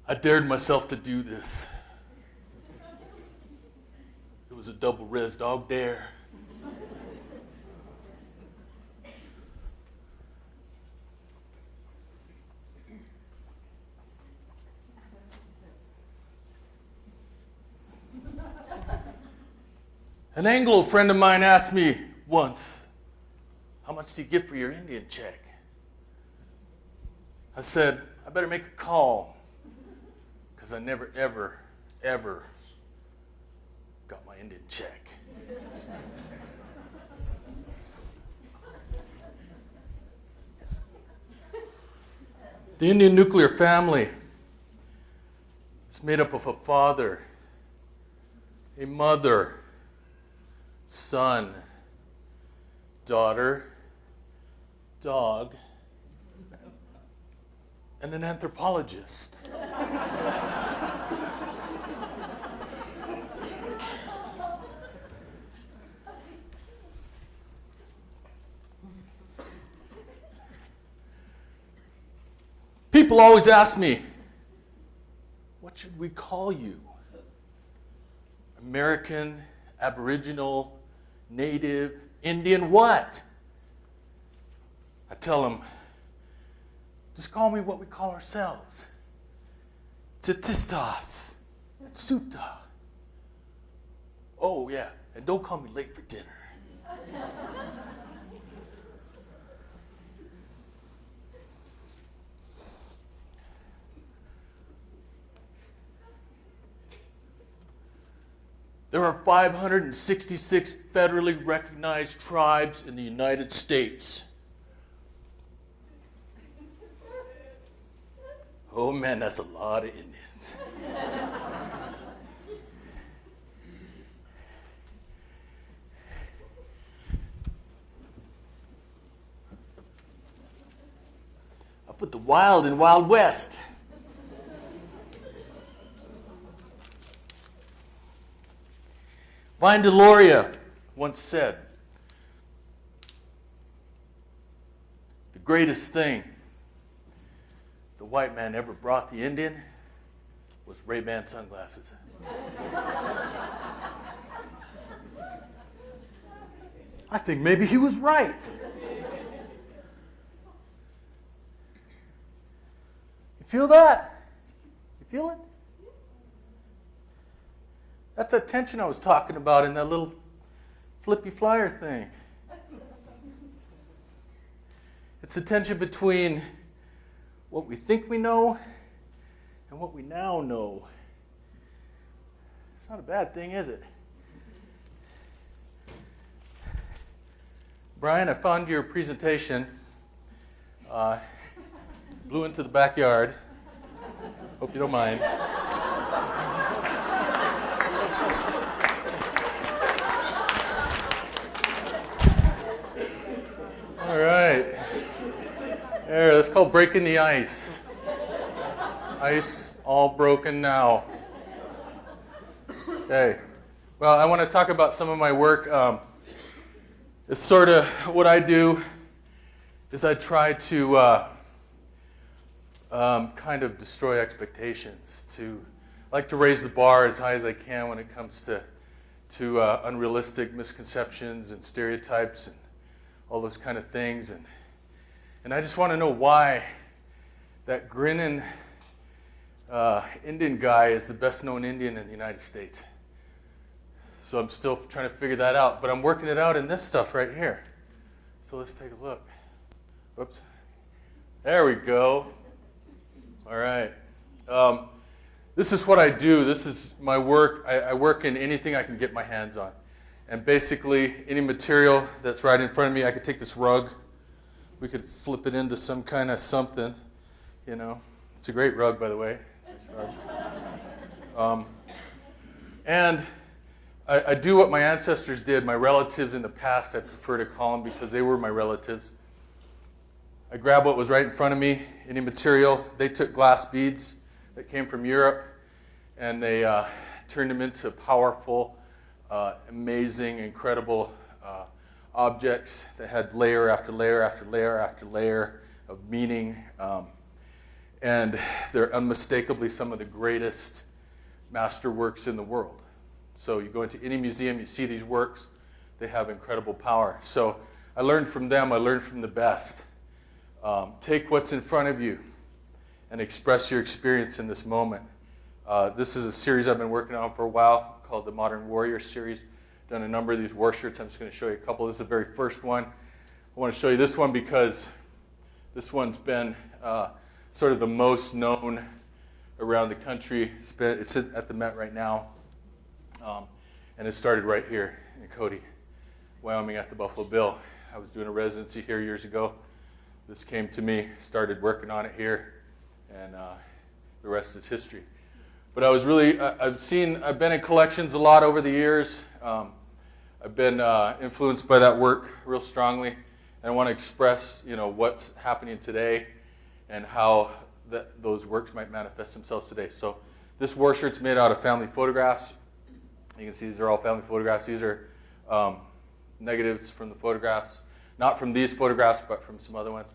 I dared myself to do this. It was a double res dog dare. An Anglo friend of mine asked me once, "How much do you get for your Indian check?" I said, "I better make a call, because I never, ever, ever got my Indian check." The Indian nuclear family is made up of a father, a mother, son, daughter, dog, and an anthropologist. People always ask me, "What should we call you? American, Aboriginal, Native, Indian, what?" I tell them, "Just call me what we call ourselves. Tsatistas and Suta. Oh yeah, and don't call me late for dinner." There are 566 federally recognized tribes in the United States. Oh man, that's a lot of Indians. I put the wild in Wild West. Vine Deloria once said, "The greatest thing the white man ever brought the Indian was Ray-Ban sunglasses." I think maybe he was right. You feel that? You feel it? That's that tension I was talking about in that little flippy flyer thing. It's the tension between what we think we know and what we now know. It's not a bad thing, is it? Brian, I found your presentation. Blew into the backyard. Hope you don't mind. All right. There, that's called breaking the ice. Ice all broken now. Okay. Well, I want to talk about some of my work. It's sort of what I do is I try to kind of destroy expectations. I like to raise the bar as high as I can when it comes to unrealistic misconceptions and stereotypes and all those kind of things. And I just want to know why that grinning Indian guy is the best known Indian in the United States. So I'm still trying to figure that out, but I'm working it out in this stuff right here. So let's take a look. Whoops. There we go. All right. This is what I do. This is my work. I work in anything I can get my hands on. And basically, any material that's right in front of me, I could take this rug, we could flip it into some kind of something, you know. It's a great rug, by the way. Nice rug. And I do what my ancestors did, my relatives in the past, I prefer to call them because they were my relatives. I grabbed what was right in front of me, any material. They took glass beads that came from Europe, and they turned them into powerful, amazing, incredible objects that had layer after layer after layer after layer of meaning. And they're unmistakably some of the greatest masterworks in the world. So you go into any museum, you see these works, they have incredible power. So I learned from them, I learned from the best. Take what's in front of you and express your experience in this moment. This is a series I've been working on for a while called the Modern Warrior series. Done a number of these war shirts. I'm just going to show you a couple. This is the very first one. I want to show you this one because this one's been sort of the most known around the country. It's at the Met right now. And it started right here in Cody, Wyoming at the Buffalo Bill. I was doing a residency here years ago. This came to me, started working on it here, and the rest is history. But I was really, I've been in collections a lot over the years. I've been influenced by that work real strongly, and I want to express, you know, what's happening today and how those works might manifest themselves today. So this war shirt's made out of family photographs. You can see these are all family photographs. These are negatives from the photographs, not from these photographs, but from some other ones.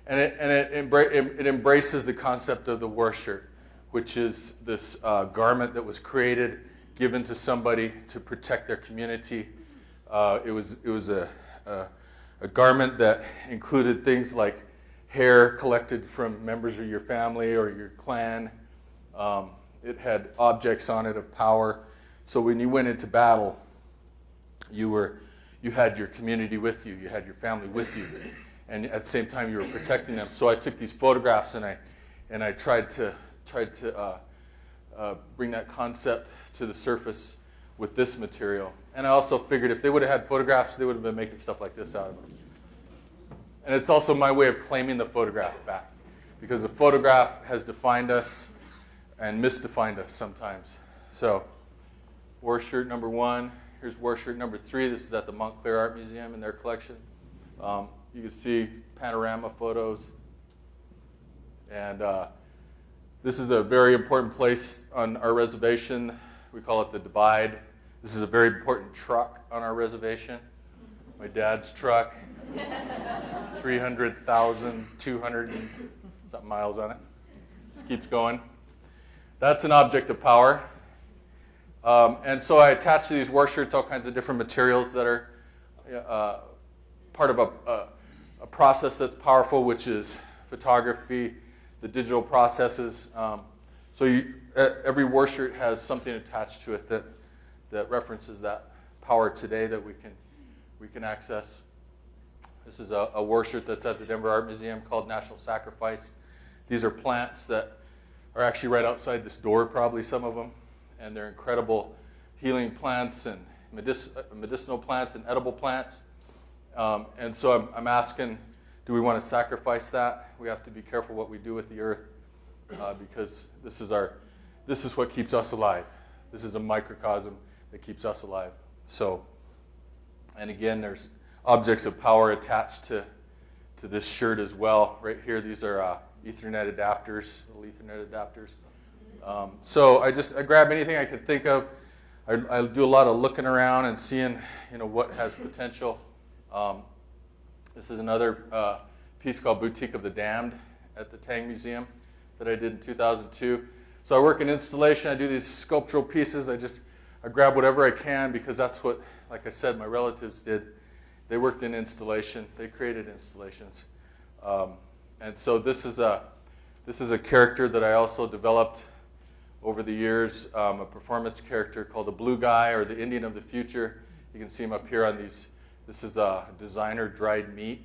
And it embraces the concept of the war shirt, which is this garment that was created, given to somebody to protect their community. It was a garment that included things like hair collected from members of your family or your clan. It had objects on it of power. So when you went into battle, you had your community with you, you had your family with you, and at the same time you were protecting them. So I took these photographs and I tried to bring that concept to the surface with this material. And I also figured if they would have had photographs, they would have been making stuff like this out of them. And it's also my way of claiming the photograph back, because the photograph has defined us and misdefined us sometimes. So war shirt number 1. Here's war shirt number 3. This is at the Montclair Art Museum in their collection. You can see panorama photos. And this is a very important place on our reservation. We call it the Divide. This is a very important truck on our reservation. My dad's truck. 300,200 something miles on it. Just keeps going. That's an object of power. And so I attach to these war shirts all kinds of different materials that are part of a process that's powerful, which is photography, the digital processes. So every war shirt has something attached to it that references that power today that we can access. This is a war shirt that's at the Denver Art Museum called National Sacrifice. These are plants that are actually right outside this door, probably some of them. And they're incredible healing plants and medicinal plants and edible plants. And so I'm asking, do we want to sacrifice that? We have to be careful what we do with the earth because this is what keeps us alive. This is a microcosm that keeps us alive. So, and again, there's objects of power attached to this shirt as well. Right here, these are Ethernet adapters, little Ethernet adapters. So I grab anything I could think of. I do a lot of looking around and seeing, what has potential. This is another piece called Boutique of the Damned at the Tang Museum that I did in 2002. So I work in installation. I do these sculptural pieces. I grab whatever I can because that's what, like I said, my relatives did. They worked in installation. They created installations. And so this is a character that I also developed over the years, a performance character called the Blue Guy or the Indian of the Future. You can see him up here on these. This is a designer dried meat.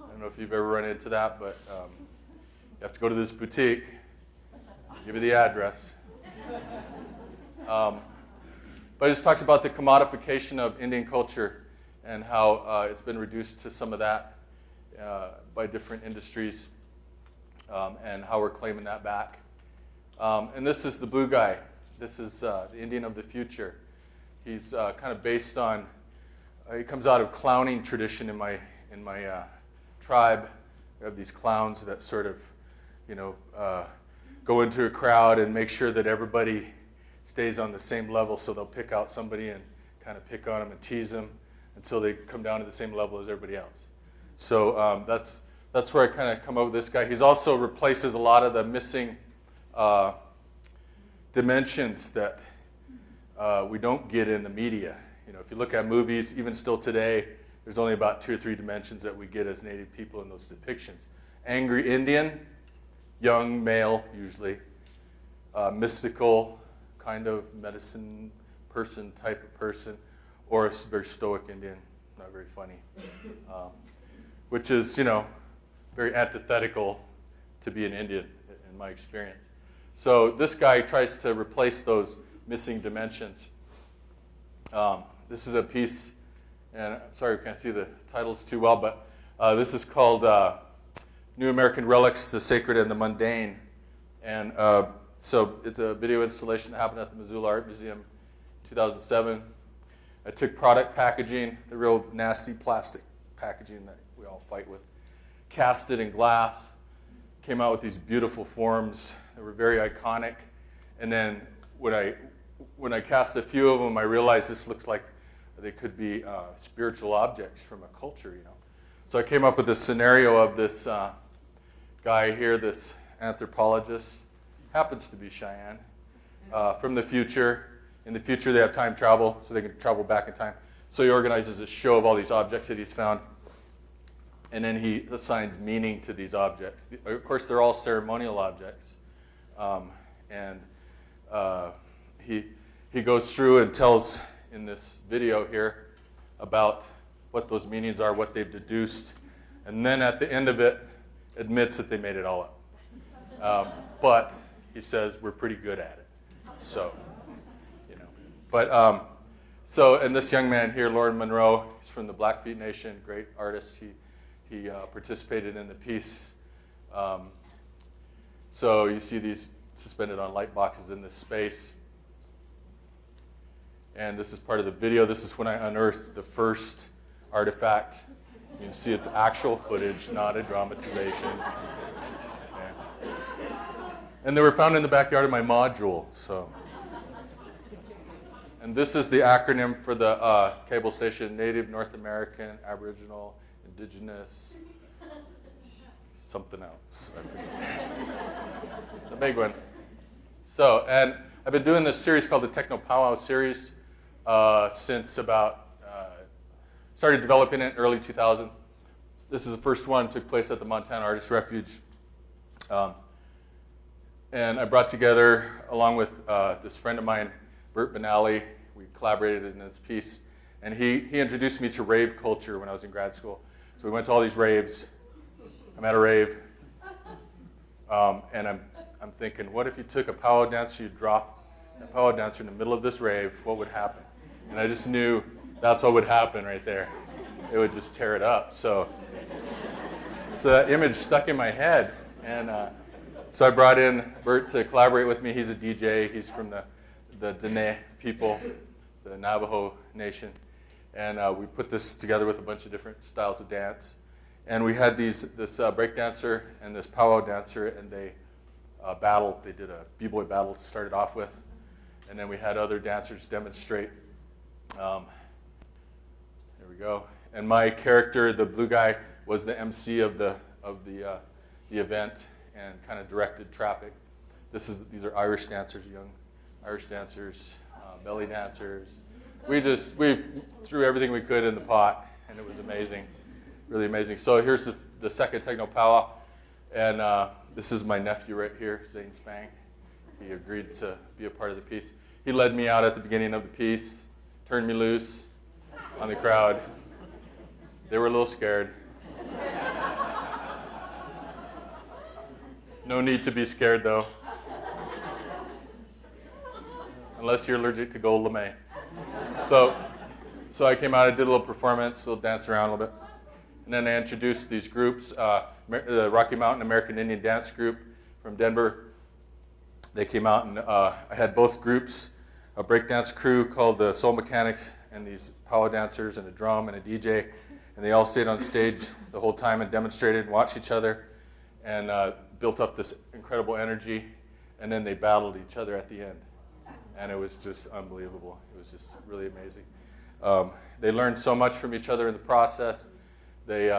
I don't know if you've ever run into that, but you have to go to this boutique. I'll give you the address. But it just talks about the commodification of Indian culture and how it's been reduced to some of that. by different industries, and how we're claiming that back. And this is the blue guy. This is the Indian of the future. He's kind of based on, he comes out of clowning tradition in my tribe. We have these clowns that sort of, go into a crowd and make sure that everybody stays on the same level, so they'll pick out somebody and kind of pick on them and tease them until they come down to the same level as everybody else. So that's where I kind of come up with this guy. He's also replaces a lot of the missing dimensions that we don't get in the media. If you look at movies, even still today, there's only about 2 or 3 dimensions that we get as Native people in those depictions. Angry Indian, young male usually, mystical, kind of medicine person type of person, or a very stoic Indian, not very funny, which is, very antithetical to be an Indian in my experience. So this guy tries to replace those missing dimensions. This is a piece, and I'm sorry we can't see the titles too well, but this is called New American Relics, the Sacred and the Mundane. And so it's a video installation that happened at the Missoula Art Museum in 2007. I took product packaging, the real nasty plastic packaging that we all fight with, cast it in glass, came out with these beautiful forms that were very iconic. And then when I cast a few of them, I realized this looks like they could be spiritual objects from a culture, So I came up with this scenario of this guy here, this anthropologist, happens to be Cheyenne, from the future. In the future, they have time travel, so they can travel back in time. So he organizes a show of all these objects that he's found, and then he assigns meaning to these objects. Of course, they're all ceremonial objects. And he goes through and tells, in this video here, about what those meanings are, what they've deduced, and then at the end of it, admits that they made it all up. But he says, we're pretty good at it. So, But, and this young man here, Lauren Monroe, he's from the Blackfeet Nation, great artist. He participated in the piece. So you see these suspended on light boxes in this space. And this is part of the video. This is when I unearthed the first artifact. You can see it's actual footage, not a dramatization. Okay. And they were found in the backyard of my module, so. And this is the acronym for the cable station, Native, North American, Aboriginal, Indigenous, something else, I forget. It's a big one. So, and I've been doing this series called the Techno Powwow series since about, started developing it in early 2000. This is the first one, took place at the Montana Artist Refuge. And I brought together, along with this friend of mine, Bboy Battle, we collaborated in this piece, and he introduced me to rave culture when I was in grad school. So we went to all these raves. I'm at a rave, and I'm thinking, what if you took a powwow dancer, you drop a powwow dancer in the middle of this rave, what would happen? And I just knew that's what would happen right there. It would just tear it up. So that image stuck in my head, and so I brought in Bert to collaborate with me. He's a DJ. He's from the Dene people, the Navajo Nation. And we put this together with a bunch of different styles of dance. And we had this break dancer and this powwow dancer, and they battled. They did a Bboy Battle to start it off with. And then we had other dancers demonstrate. Here we go. And my character, the blue guy, was the MC of the event and kind of directed traffic. These are Irish dancers, young Irish dancers, belly dancers. We threw everything we could in the pot, and it was amazing, really amazing. So here's the second Techno Powwow, and this is my nephew right here, Zane Spang. He agreed to be a part of the piece. He led me out at the beginning of the piece, turned me loose on the crowd. They were a little scared. No need to be scared, though. Unless you're allergic to gold lame. So I came out, I did a little performance, a little dance around a little bit. And then I introduced these groups, the Rocky Mountain American Indian Dance Group from Denver. They came out and I had both groups, a breakdance crew called the Soul Mechanics and these powwow dancers and a drum and a DJ. And they all stayed on stage the whole time and demonstrated and watched each other and built up this incredible energy. And then they battled each other at the end. And it was just unbelievable. It was just really amazing. They learned so much from each other in the process. They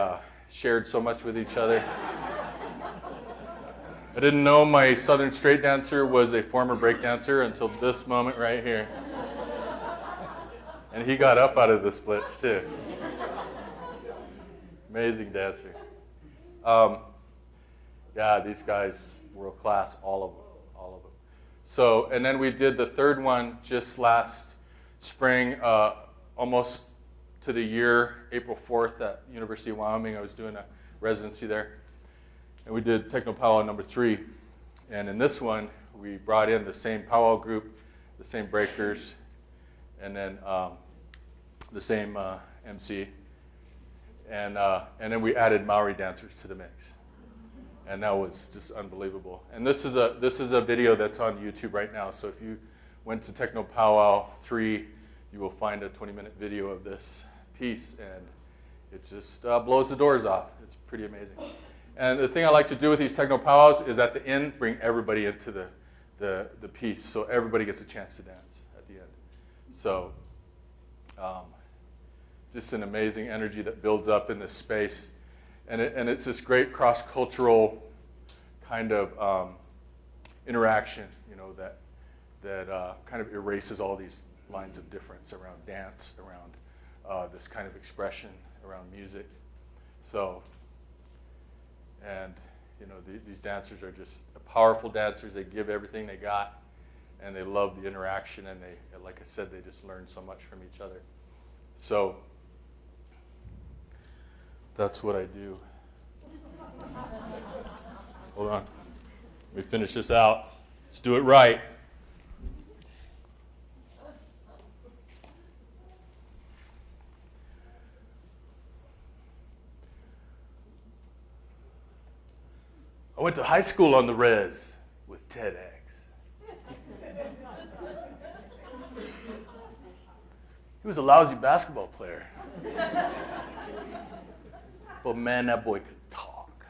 shared so much with each other. I didn't know my Southern straight dancer was a former break dancer until this moment right here. And he got up out of the splits too. Amazing dancer. Yeah, these guys, world class, all of them. So, and then we did the third one just last spring, almost to the year, April 4th at University of Wyoming. I was doing a residency there. And we did Techno Powwow number 3. And in this one, we brought in the same powwow group, the same breakers, and then the same MC. And then we added Maori dancers to the mix. And that was just unbelievable. And this is a video that's on YouTube right now. So if you went to Techno Powwow 3, you will find a 20-minute video of this piece, and it just blows the doors off. It's pretty amazing. And the thing I like to do with these Techno Powwows is at the end, bring everybody into the piece, so everybody gets a chance to dance at the end. So just an amazing energy that builds up in this space. And it's this great cross-cultural kind of interaction, you know, that kind of erases all these lines of difference around dance, around this kind of expression, around music. So, and you know, these dancers are just powerful dancers. They give everything they got, and they love the interaction, and they, like I said, they just learn so much from each other. So that's what I do. Hold on. Let me finish this out. Let's do it right. I went to high school on the res with TEDx. He was a lousy basketball player. But man, that boy could talk.